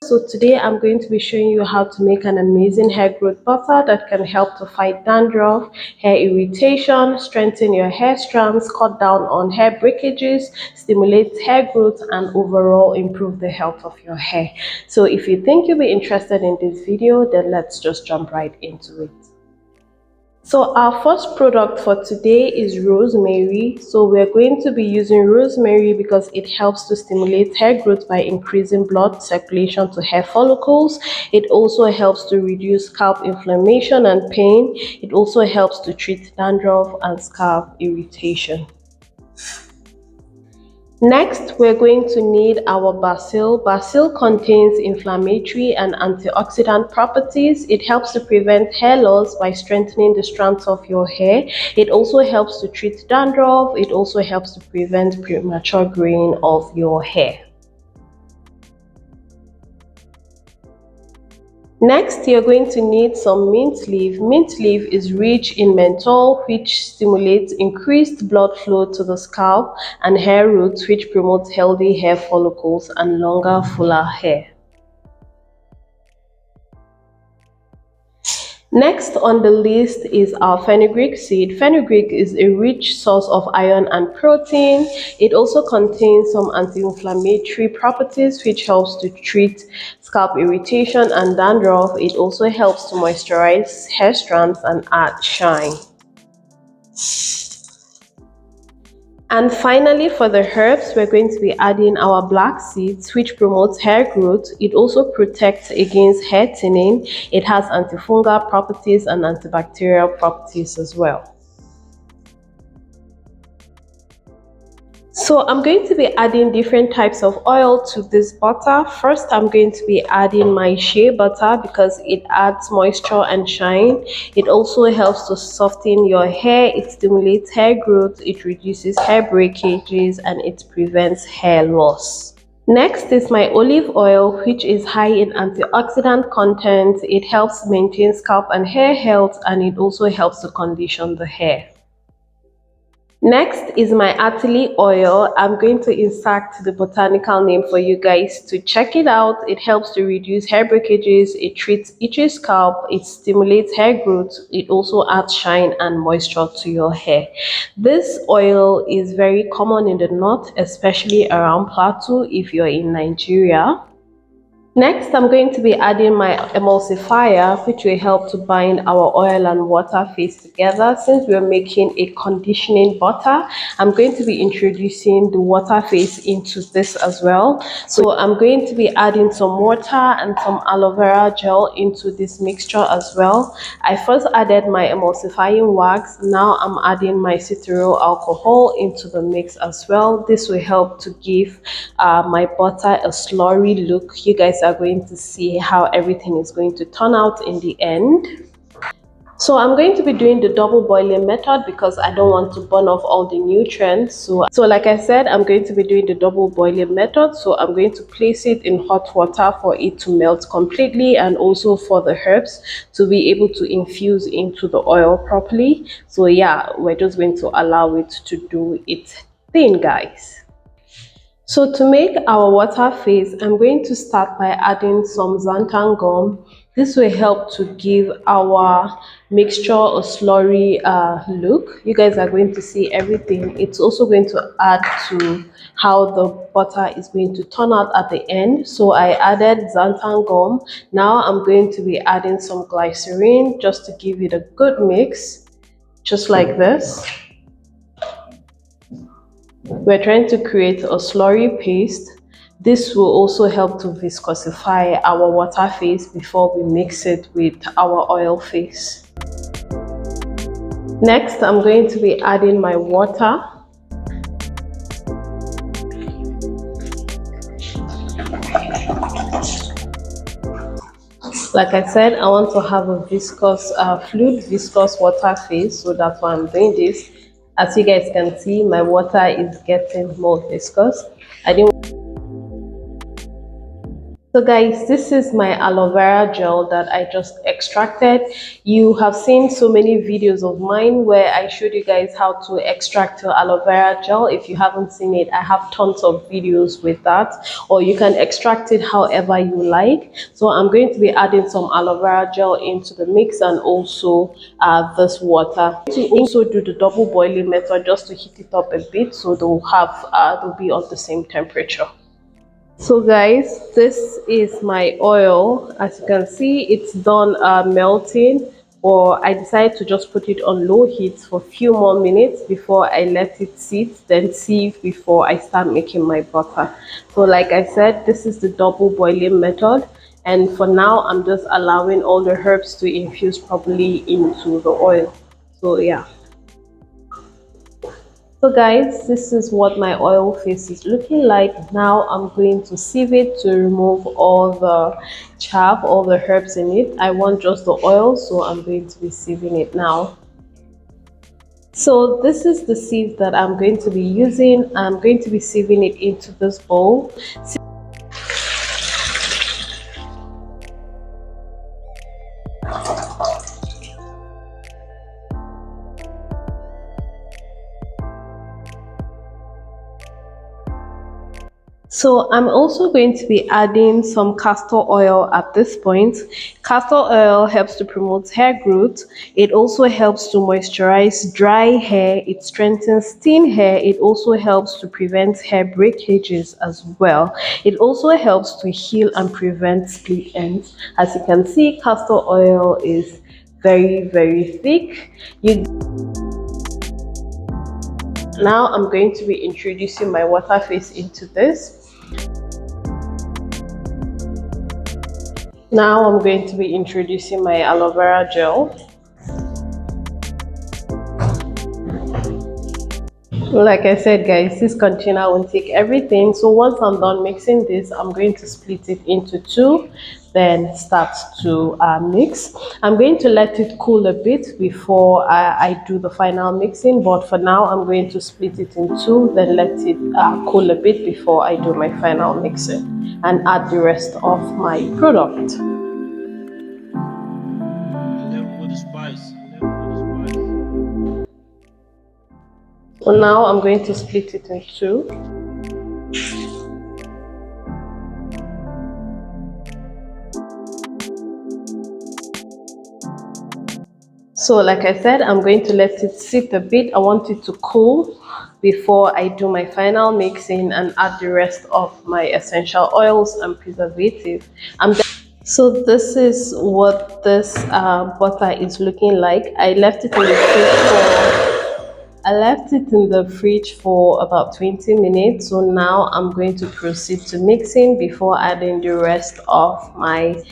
So today I'm going to be showing you how to make an amazing hair growth butter that can help to fight dandruff, hair irritation, strengthen your hair strands, cut down on hair breakages, stimulate hair growth, and overall improve the health of your hair. So if you think you'll be interested in this video, then let's just jump right into it. So our first product for today is rosemary. So we're going to be using rosemary because it helps to stimulate hair growth by increasing blood circulation to hair follicles. It also helps to reduce scalp inflammation and pain. It also helps to treat dandruff and scalp irritation. Next, we're going to need our basil. Basil contains inflammatory and antioxidant properties. It helps to prevent hair loss by strengthening the strands of your hair. It also helps to treat dandruff. It also helps to prevent premature graying of your hair. Next, you're going to need some mint leaf. Mint leaf is rich in menthol, which stimulates increased blood flow to the scalp, and hair roots, which promotes healthy hair follicles and longer, fuller hair. Next on the list is our fenugreek seed. Fenugreek is a rich source of iron and protein. It also contains some anti-inflammatory properties which helps to treat scalp irritation and dandruff. It also helps to moisturize hair strands and add shine. And finally, for the herbs, we're going to be adding our black seeds, which promotes hair growth. It also protects against hair thinning. It has antifungal properties and antibacterial properties as well. So I'm going to be adding different types of oil to this butter. First, I'm going to be adding my shea butter because it adds moisture and shine. It also helps to soften your hair. It stimulates hair growth. It reduces hair breakages and it prevents hair loss. Next is my olive oil, which is high in antioxidant content. It helps maintain scalp and hair health, and it also helps to condition the hair. Next is my atili oil. I'm going to insert the botanical name for you guys to check it out. It helps to reduce hair breakages, it treats itchy scalp, it stimulates hair growth, it also adds shine and moisture to your hair. This oil is very common in the north, especially around Plateau if you're in Nigeria. Next, I'm going to be adding my emulsifier, which will help to bind our oil and water phase together. Since we're making a conditioning butter, I'm going to be introducing the water phase into this as well. So I'm going to be adding some water and some aloe vera gel into this mixture as well. I first added my emulsifying wax. Now I'm adding my cetearyl alcohol into the mix as well. This will help to give my butter a slurry look. You guys are going to see how everything is going to turn out in the end. So I'm going to be doing the double boiling method because I don't want to burn off all the nutrients. So like I said, I'm going to be doing the double boiling method. So I'm going to place it in hot water for it to melt completely, and also for the herbs to be able to infuse into the oil properly. So yeah, we're just going to allow it to do its thing, guys. So to make our water phase, I'm going to start by adding some xanthan gum. This will help to give our mixture a slurry look. You guys are going to see everything. It's also going to add to how the butter is going to turn out at the end. So I added xanthan gum. Now I'm going to be adding some glycerin just to give it a good mix, just like this. We're trying to create a slurry paste. This will also help to viscosify our water phase before we mix it with our oil phase. Next, I'm going to be adding my water. Like I said, I want to have a viscous, fluid viscous water phase, so that's why I'm doing this. As you guys can see, my water is getting more viscous. So guys, this is my aloe vera gel that I just extracted. You have seen so many videos of mine where I showed you guys how to extract your aloe vera gel. If you haven't seen it, I have tons of videos with that, or you can extract it however you like. So I'm going to be adding some aloe vera gel into the mix, and also this water. To also do the double boiling method just to heat it up a bit so they'll be on the same temperature. So guys, this is my oil. As you can see, it's done melting, or I decided to just put it on low heat for a few more minutes before I let it sit, then sieve before I start making my butter. So like I said, this is the double boiling method, and for now I'm just allowing all the herbs to infuse properly into the oil. So yeah. So guys, this is what my oil face is looking like. Now I'm going to sieve it to remove all the chaff, all the herbs in it. I want just the oil, so I'm going to be sieving it now. So this is the sieve that I'm going to be using. I'm going to be sieving it into this bowl. So I'm also going to be adding some castor oil at this point. Castor oil helps to promote hair growth. It also helps to moisturize dry hair. It strengthens thin hair. It also helps to prevent hair breakages as well. It also helps to heal and prevent split ends. As you can see, castor oil is very thick. Now I'm going to be introducing my water face into this. Now I'm going to be introducing my aloe vera gel. Like I said guys, this container won't take everything, so once I'm done mixing this, I'm going to split it into two, then start to mix. I'm going to let it cool a bit before I do the final mixing, but for now I'm going to split it in two, then let it cool a bit before I do my final mixing and add the rest of my product. So now I'm going to split it in two. So like I said, I'm going to let it sit a bit. I want it to cool before I do my final mixing and add the rest of my essential oils and preservative. So this is what this butter is looking like. I left it in the fridge for about 20 minutes. So now I'm going to proceed to mixing before adding the rest of my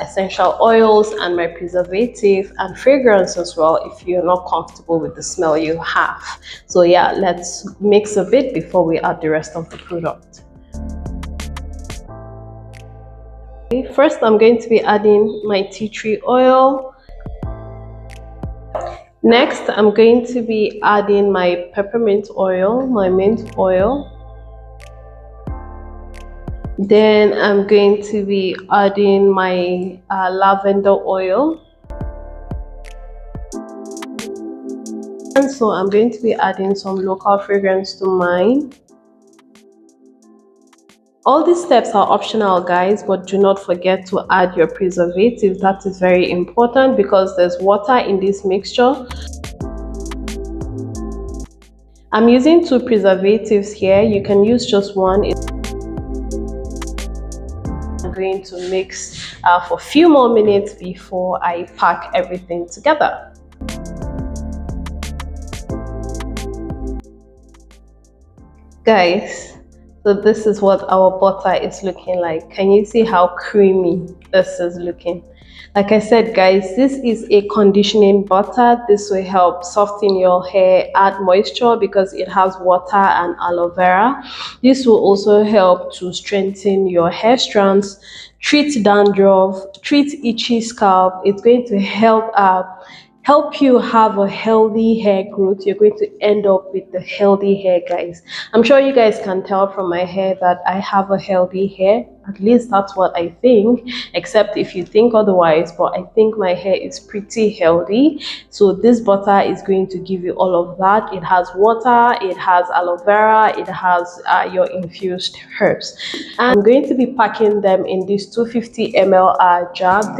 essential oils and my preservative and fragrance as well, if you're not comfortable with the smell you have. So yeah, let's mix a bit before we add the rest of the product. First, I'm going to be adding my tea tree oil. Next, I'm going to be adding my peppermint oil, my mint oil. Then I'm going to be adding my lavender oil. And so I'm going to be adding some local fragrance to mine. All these steps are optional guys, but do not forget to add your preservative. That is very important because there's water in this mixture. I'm using 2 preservatives here. You can use just one. I'm going to mix for a few more minutes before I pack everything together. Guys, so this is what our butter is looking like. Can you see how creamy this is looking? Like I said guys, this is a conditioning butter. This will help soften your hair, add moisture because it has water and aloe vera. This will also help to strengthen your hair strands, treat dandruff, treat itchy scalp. It's going to help help you have a healthy hair growth. You're going to end up with the healthy hair, guys. I'm sure you guys can tell from my hair that I have a healthy hair. At least that's what I think, except if you think otherwise, but I think my hair is pretty healthy. So this butter is going to give you all of that. It has water, it has aloe vera, it has your infused herbs. And I'm going to be packing them in this 250 ml jar.